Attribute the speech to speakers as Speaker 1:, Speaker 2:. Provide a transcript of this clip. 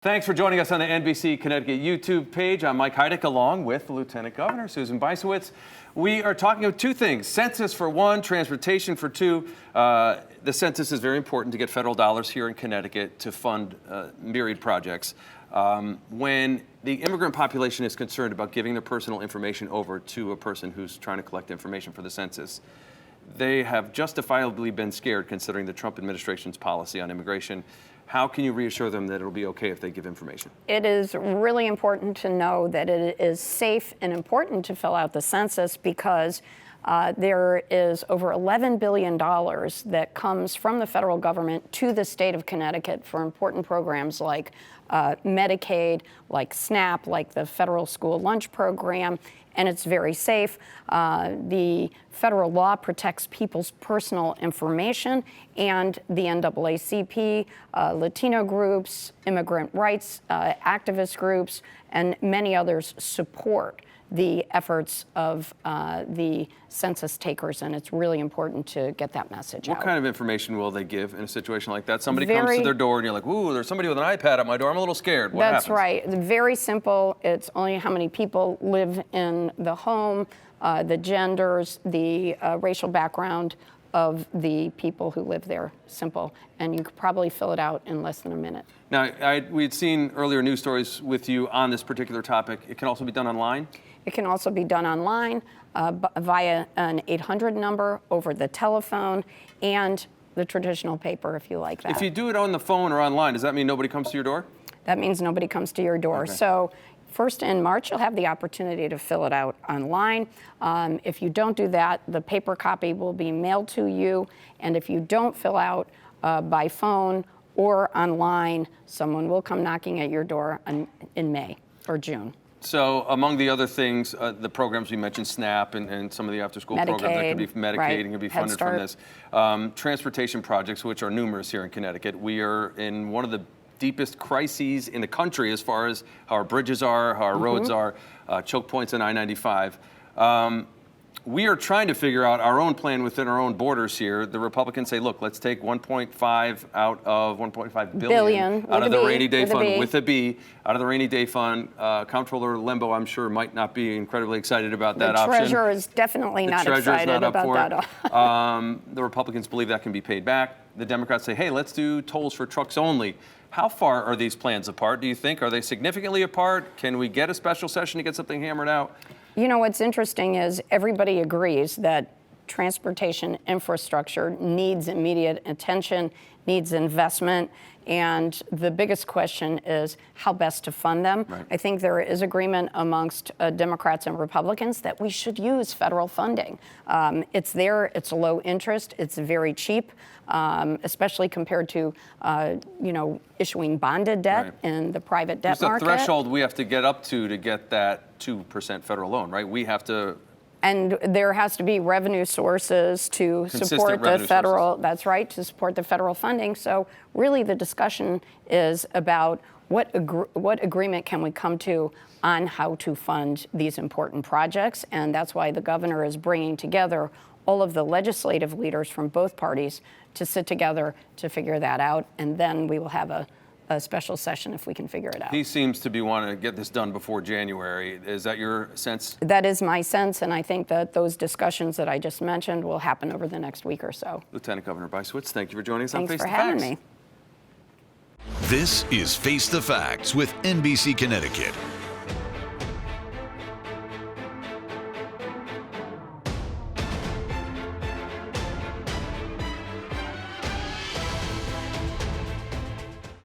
Speaker 1: Thanks for joining us on the NBC Connecticut YouTube page. I'm Mike Heidick along with Lieutenant Governor Susan Bysiewicz. We are talking about two things, census for one, transportation for two. The census is very important to get federal dollars here in Connecticut to fund myriad projects. When the immigrant population is concerned about giving their personal information over to a person who's trying to collect information for the census, they have justifiably been scared considering the Trump administration's policy on immigration. How can you reassure them that it'll be okay if they give information? It
Speaker 2: is really important to know that it is safe and important to fill out the census because there is over $11 billion that comes from the federal government to the state of Connecticut for important programs like Medicaid, like SNAP, like the federal school lunch program, and it's very safe. The federal law protects people's personal information, and the NAACP, Latino groups, immigrant rights activist groups, and many others support the efforts of the census takers, and it's really important to get that message out.
Speaker 1: What kind of information will they give in a situation like that? Somebody comes to their door and you're like, ooh, there's somebody with an iPad at my door. I'm a little scared. What happens?
Speaker 2: That's right. Very simple. It's only how many people live in the home, the genders, the racial background of the people who live there. Simple. And you could probably fill it out in less than a minute.
Speaker 1: Now, we'd seen earlier news stories with you on this particular topic. It can also be done online?
Speaker 2: It can also be done online via an 800 number, over the telephone, and the traditional paper if you like that.
Speaker 1: If you do it on the phone or online, does that mean nobody comes to your door?
Speaker 2: That means nobody comes to your door.
Speaker 1: Okay.
Speaker 2: So first in March, you'll have the opportunity to fill it out online. If you don't do that, the paper copy will be mailed to you. And if you don't fill out by phone or online, someone will come knocking at your door in May or June.
Speaker 1: So among the other things, the programs we mentioned, SNAP and some of the after-school programs that could be Medicaid
Speaker 2: right.
Speaker 1: and could be funded from this. Transportation projects, which are numerous here in Connecticut. We are in one of the deepest crises in the country as far as how our bridges are, how our roads are, choke points on I-95. We are trying to figure out our own plan within our own borders here. The Republicans say, look, let's take 1.5 out of 1.5 billion out of the rainy day fund with a B, out of the rainy day fund. Comptroller Lembo, I'm sure, might not be incredibly excited about that option.
Speaker 2: The treasurer is definitely not excited about that.
Speaker 1: The Republicans believe that can be paid back. The Democrats say, hey, let's do tolls for trucks only. How far are these plans apart, do you think? Are they significantly apart? Can we get a special session to get something hammered out?
Speaker 2: You know, what's interesting is everybody agrees that transportation infrastructure needs immediate attention, needs investment, and the biggest question is how best to fund them.
Speaker 1: Right.
Speaker 2: I think there is agreement amongst Democrats and Republicans that we should use federal funding. It's there, it's low interest, it's very cheap, especially compared to, issuing bonded debt in the private debt market.
Speaker 1: There's a threshold we have to get up to get that 2% federal loan, right? We have to.
Speaker 2: And there has to be revenue sources to support the federal, that's right, to support the federal funding. So really the discussion is about what agreement can we come to on how to fund these important projects. And that's why the governor is bringing together all of the legislative leaders from both parties to sit together to figure that out. And then we will have a special session if we can figure it out.
Speaker 1: He seems to be wanting to get this done before January. Is that your sense?
Speaker 2: That is my sense, and I think that those discussions that I just mentioned will happen over the next week or so.
Speaker 1: Lieutenant Governor Bysiewicz, thank you for joining us on Face the Facts.
Speaker 2: Thanks for having me.
Speaker 3: This is Face the Facts with NBC Connecticut.